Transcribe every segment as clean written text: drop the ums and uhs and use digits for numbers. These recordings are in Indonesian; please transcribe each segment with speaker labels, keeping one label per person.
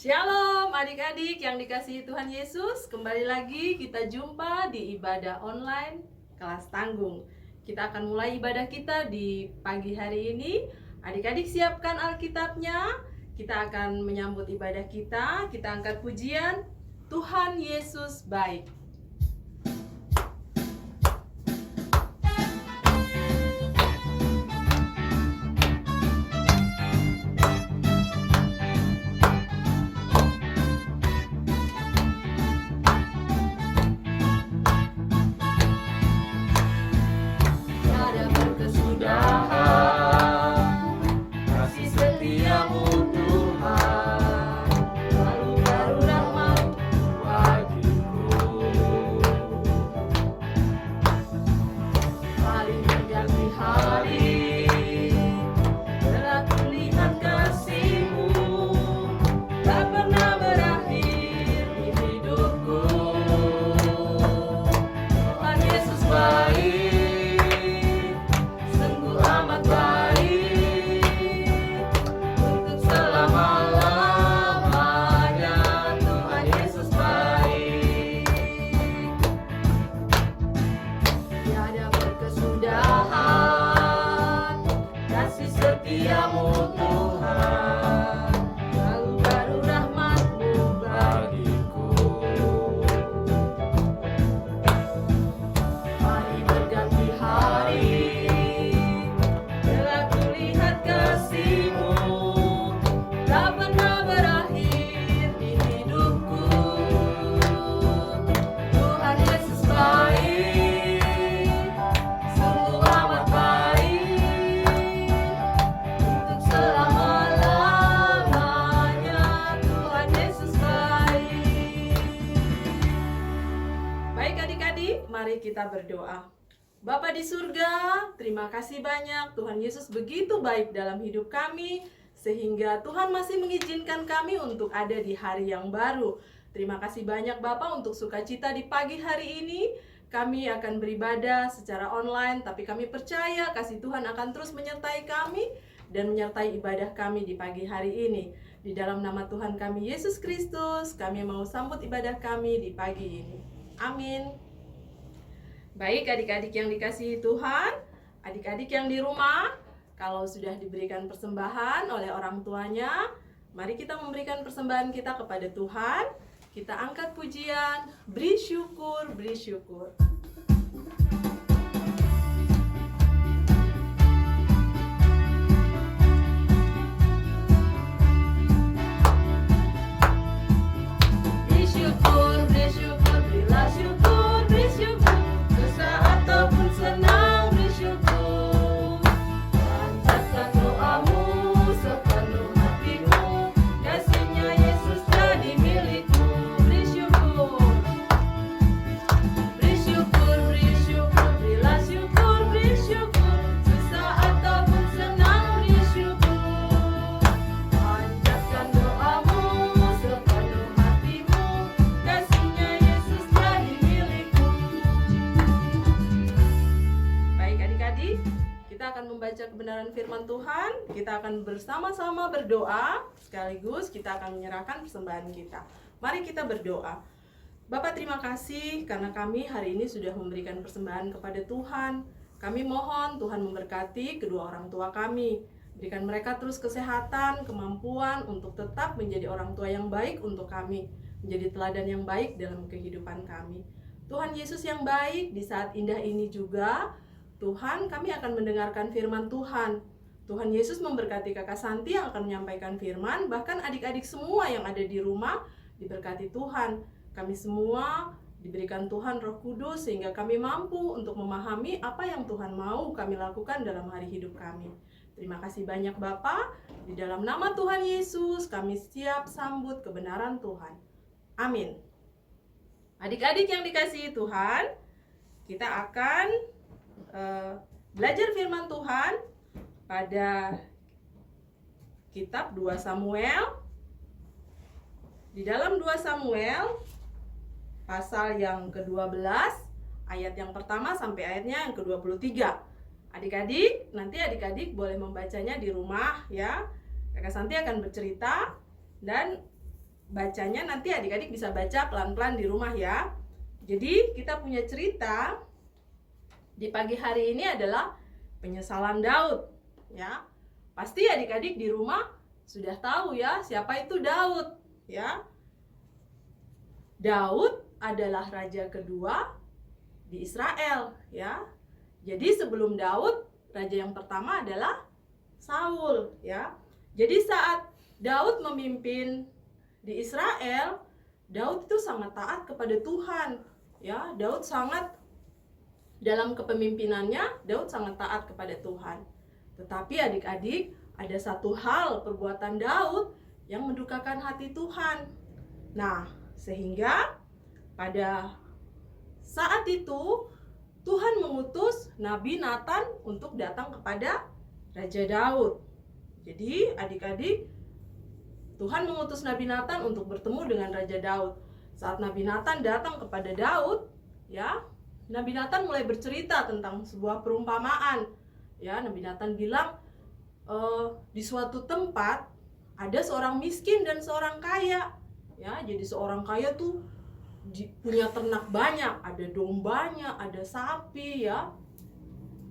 Speaker 1: Shalom adik-adik yang dikasihi Tuhan Yesus. Kembali lagi kita jumpa di ibadah online kelas tanggung. Kita akan mulai ibadah kita di pagi hari ini. Adik-adik siapkan Alkitabnya. Kita akan menyambut ibadah kita. Kita angkat pujian Tuhan Yesus baik. Mari kita berdoa. Bapa di surga, terima kasih banyak Tuhan Yesus begitu baik dalam hidup kami, sehingga Tuhan masih mengizinkan kami untuk ada di hari yang baru. Terima kasih banyak Bapa untuk sukacita di pagi hari ini. Kami akan beribadah secara online, tapi kami percaya kasih Tuhan akan terus menyertai kami dan menyertai ibadah kami di pagi hari ini. Di dalam nama Tuhan kami Yesus Kristus, kami mau sambut ibadah kami di pagi ini. Amin. Baik adik-adik yang dikasihi Tuhan, adik-adik yang di rumah, kalau sudah diberikan persembahan oleh orang tuanya, mari kita memberikan persembahan kita kepada Tuhan. Kita angkat pujian, beri syukur, beri syukur. Beri syukur, beri syukur, berilah syukur, beri syukur. Ataupun senang bersyukur, panjatkan doamu sepenuh hatimu, kasihnya Yesus jadi milikmu. Bersyukur, bersyukur, bersyukur, berilah syukur, bersyukur, susah ataupun senang bersyukur, panjatkan doamu sepenuh hatimu, kasihnya Yesus jadi milikmu. Adik-adik, kita akan membaca kebenaran firman Tuhan. Kita akan bersama-sama berdoa, sekaligus kita akan menyerahkan persembahan kita. Mari kita berdoa. Bapak, terima kasih karena kami hari ini sudah memberikan persembahan kepada Tuhan. Kami mohon Tuhan memberkati kedua orang tua kami. Berikan mereka terus kesehatan, kemampuan untuk tetap menjadi orang tua yang baik untuk kami, menjadi teladan yang baik dalam kehidupan kami. Tuhan Yesus yang baik, di saat indah ini juga Tuhan, kami akan mendengarkan firman Tuhan. Tuhan Yesus memberkati Kakak Santi yang akan menyampaikan firman, bahkan adik-adik semua yang ada di rumah diberkati Tuhan. Kami semua diberikan Tuhan Roh Kudus sehingga kami mampu untuk memahami apa yang Tuhan mau kami lakukan dalam hari hidup kami. Terima kasih banyak Bapa. Di dalam nama Tuhan Yesus kami siap sambut kebenaran Tuhan. Amin. Adik-adik yang dikasihi Tuhan, kita akan belajar firman Tuhan pada kitab 2 Samuel. Di dalam 2 Samuel pasal yang ke-12 ayat yang pertama sampai ayatnya yang ke-23. Adik-adik, nanti adik-adik boleh membacanya di rumah ya. Kakak Santi akan bercerita dan bacanya nanti adik-adik bisa baca pelan-pelan di rumah ya. Jadi kita punya cerita di pagi hari ini adalah penyesalan Daud ya. Pasti adik-adik di rumah sudah tahu ya siapa itu Daud ya. Daud adalah raja kedua di Israel ya. Jadi sebelum Daud, raja yang pertama adalah Saul ya. Jadi saat Daud memimpin di Israel, Daud itu sangat taat kepada Tuhan ya. Daud sangat dalam kepemimpinannya, Daud sangat taat kepada Tuhan. Tetapi adik-adik, ada satu hal perbuatan Daud yang mendukakan hati Tuhan. Nah, sehingga pada saat itu Tuhan mengutus Nabi Nathan untuk datang kepada Raja Daud. Jadi adik-adik, Tuhan mengutus Nabi Nathan untuk bertemu dengan Raja Daud. Saat Nabi Nathan datang kepada Daud, ya, Nabi Nathan mulai bercerita tentang sebuah perumpamaan. Ya, Nabi Nathan bilang, di suatu tempat ada seorang miskin dan seorang kaya. Ya, jadi seorang kaya tuh punya ternak banyak, ada dombanya, ada sapi ya.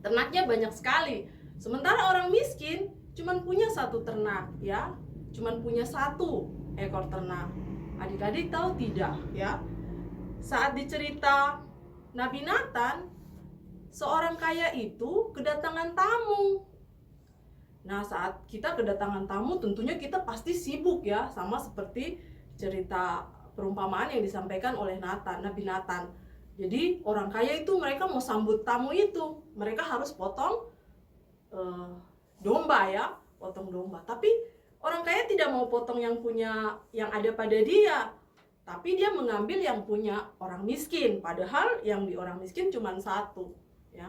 Speaker 1: Ternaknya banyak sekali. Sementara orang miskin cuman punya satu ternak ya. Cuman punya satu ekor ternak. Adik-adik tahu tidak ya? Saat dicerita Nabi Nathan, seorang kaya itu kedatangan tamu. Nah, saat kita kedatangan tamu tentunya kita pasti sibuk ya, sama seperti cerita perumpamaan yang disampaikan oleh Nabi Nathan. Jadi orang kaya itu mereka mau sambut tamu itu, mereka harus potong domba ya, potong domba. Tapi orang kaya tidak mau potong yang ada pada dia, tapi dia mengambil yang punya orang miskin, padahal yang di orang miskin cuma satu ya.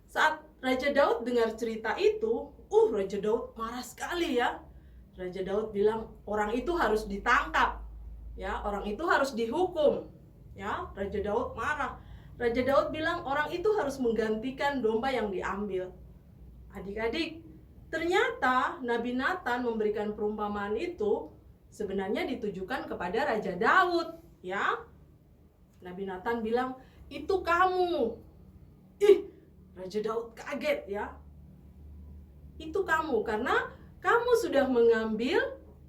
Speaker 1: Saat Raja Daud dengar cerita itu, Raja Daud marah sekali ya. Raja Daud bilang orang itu harus ditangkap. Ya, orang itu harus dihukum. Ya, Raja Daud marah. Raja Daud bilang orang itu harus menggantikan domba yang diambil. Adik-adik, ternyata Nabi Nathan memberikan perumpamaan itu sebenarnya ditujukan kepada Raja Daud, ya. Nabi Nathan bilang, "Itu kamu." Raja Daud kaget ya. Itu kamu karena kamu sudah mengambil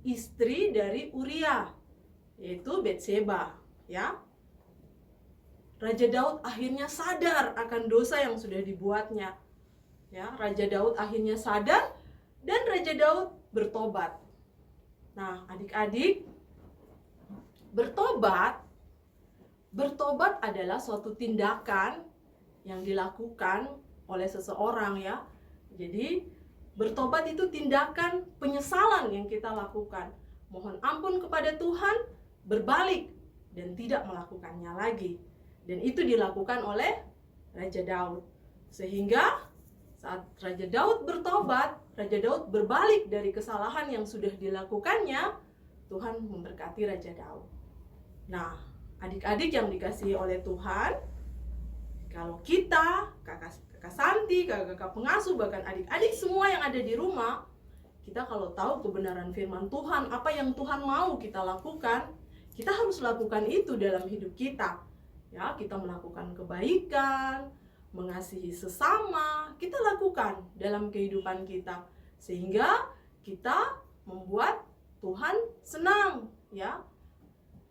Speaker 1: istri dari Uria, yaitu Betseba, ya. Raja Daud akhirnya sadar akan dosa yang sudah dibuatnya. Ya, Raja Daud akhirnya sadar dan Raja Daud bertobat. Nah, adik-adik, bertobat adalah suatu tindakan yang dilakukan oleh seseorang ya. Jadi, bertobat itu tindakan penyesalan yang kita lakukan. Mohon ampun kepada Tuhan, berbalik dan tidak melakukannya lagi. Dan itu dilakukan oleh Raja Daud. Sehingga saat Raja Daud bertobat, Raja Daud berbalik dari kesalahan yang sudah dilakukannya, Tuhan memberkati Raja Daud. Nah, adik-adik yang dikasihi oleh Tuhan, kalau kita, kakak Santi, kakak pengasuh, bahkan adik-adik semua yang ada di rumah, kita kalau tahu kebenaran firman Tuhan, apa yang Tuhan mau kita lakukan, kita harus lakukan itu dalam hidup kita. Ya, kita melakukan kebaikan, mengasihi sesama, kita lakukan dalam kehidupan kita sehingga kita membuat Tuhan senang, ya.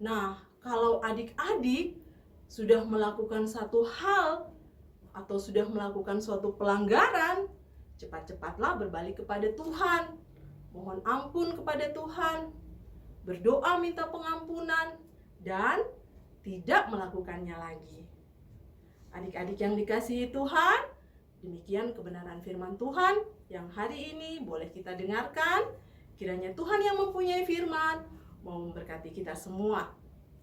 Speaker 1: Nah, kalau adik-adik sudah melakukan satu hal atau sudah melakukan suatu pelanggaran, cepat-cepatlah berbalik kepada Tuhan. Mohon ampun kepada Tuhan, berdoa minta pengampunan, dan tidak melakukannya lagi. Adik-adik yang dikasihi Tuhan, demikian kebenaran firman Tuhan yang hari ini boleh kita dengarkan. Kiranya Tuhan yang mempunyai firman mau memberkati kita semua,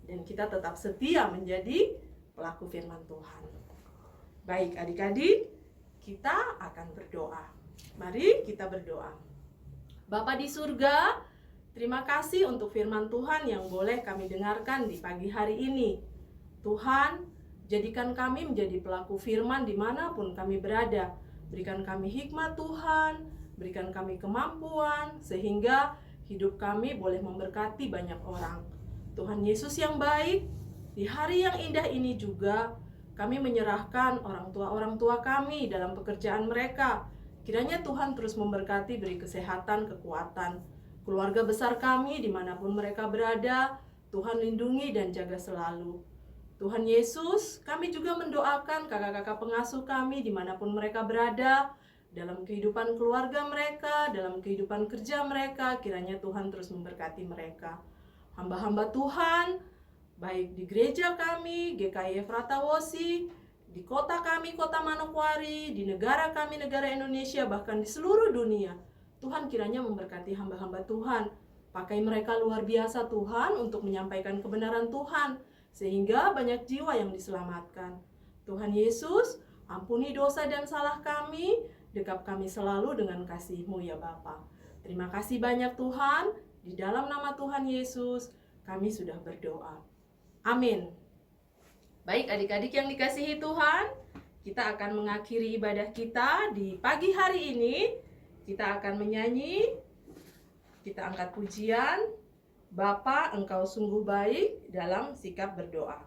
Speaker 1: dan kita tetap setia menjadi pelaku firman Tuhan. Baik adik-adik, kita akan berdoa. Mari kita berdoa. Bapa di surga, terima kasih untuk firman Tuhan yang boleh kami dengarkan di pagi hari ini. Tuhan, jadikan kami menjadi pelaku firman dimanapun kami berada. Berikan kami hikmat Tuhan, berikan kami kemampuan, sehingga hidup kami boleh memberkati banyak orang. Tuhan Yesus yang baik, di hari yang indah ini juga kami menyerahkan orang tua kami dalam pekerjaan mereka. Kiranya Tuhan terus memberkati, beri kesehatan, kekuatan. Keluarga besar kami dimanapun mereka berada, Tuhan lindungi dan jaga selalu. Tuhan Yesus, kami juga mendoakan kakak-kakak pengasuh kami dimanapun mereka berada, dalam kehidupan keluarga mereka, dalam kehidupan kerja mereka, kiranya Tuhan terus memberkati mereka. Hamba-hamba Tuhan, baik di gereja kami, GKI Efrata Wosi, di kota kami, kota Manokwari, di negara kami, negara Indonesia, bahkan di seluruh dunia, Tuhan kiranya memberkati hamba-hamba Tuhan. Pakai mereka luar biasa Tuhan untuk menyampaikan kebenaran Tuhan, sehingga banyak jiwa yang diselamatkan. Tuhan Yesus, ampuni dosa dan salah kami, dekap kami selalu dengan kasih-Mu ya Bapa. Terima kasih banyak Tuhan, di dalam nama Tuhan Yesus kami sudah berdoa. Amin. Baik adik-adik yang dikasihi Tuhan, kita akan mengakhiri ibadah kita di pagi hari ini. Kita akan menyanyi, kita angkat pujian, Bapa Engkau sungguh baik dalam sikap berdoa.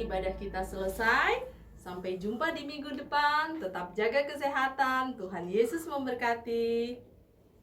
Speaker 1: Ibadah kita selesai. Sampai jumpa di minggu depan. Tetap jaga kesehatan. Tuhan Yesus memberkati.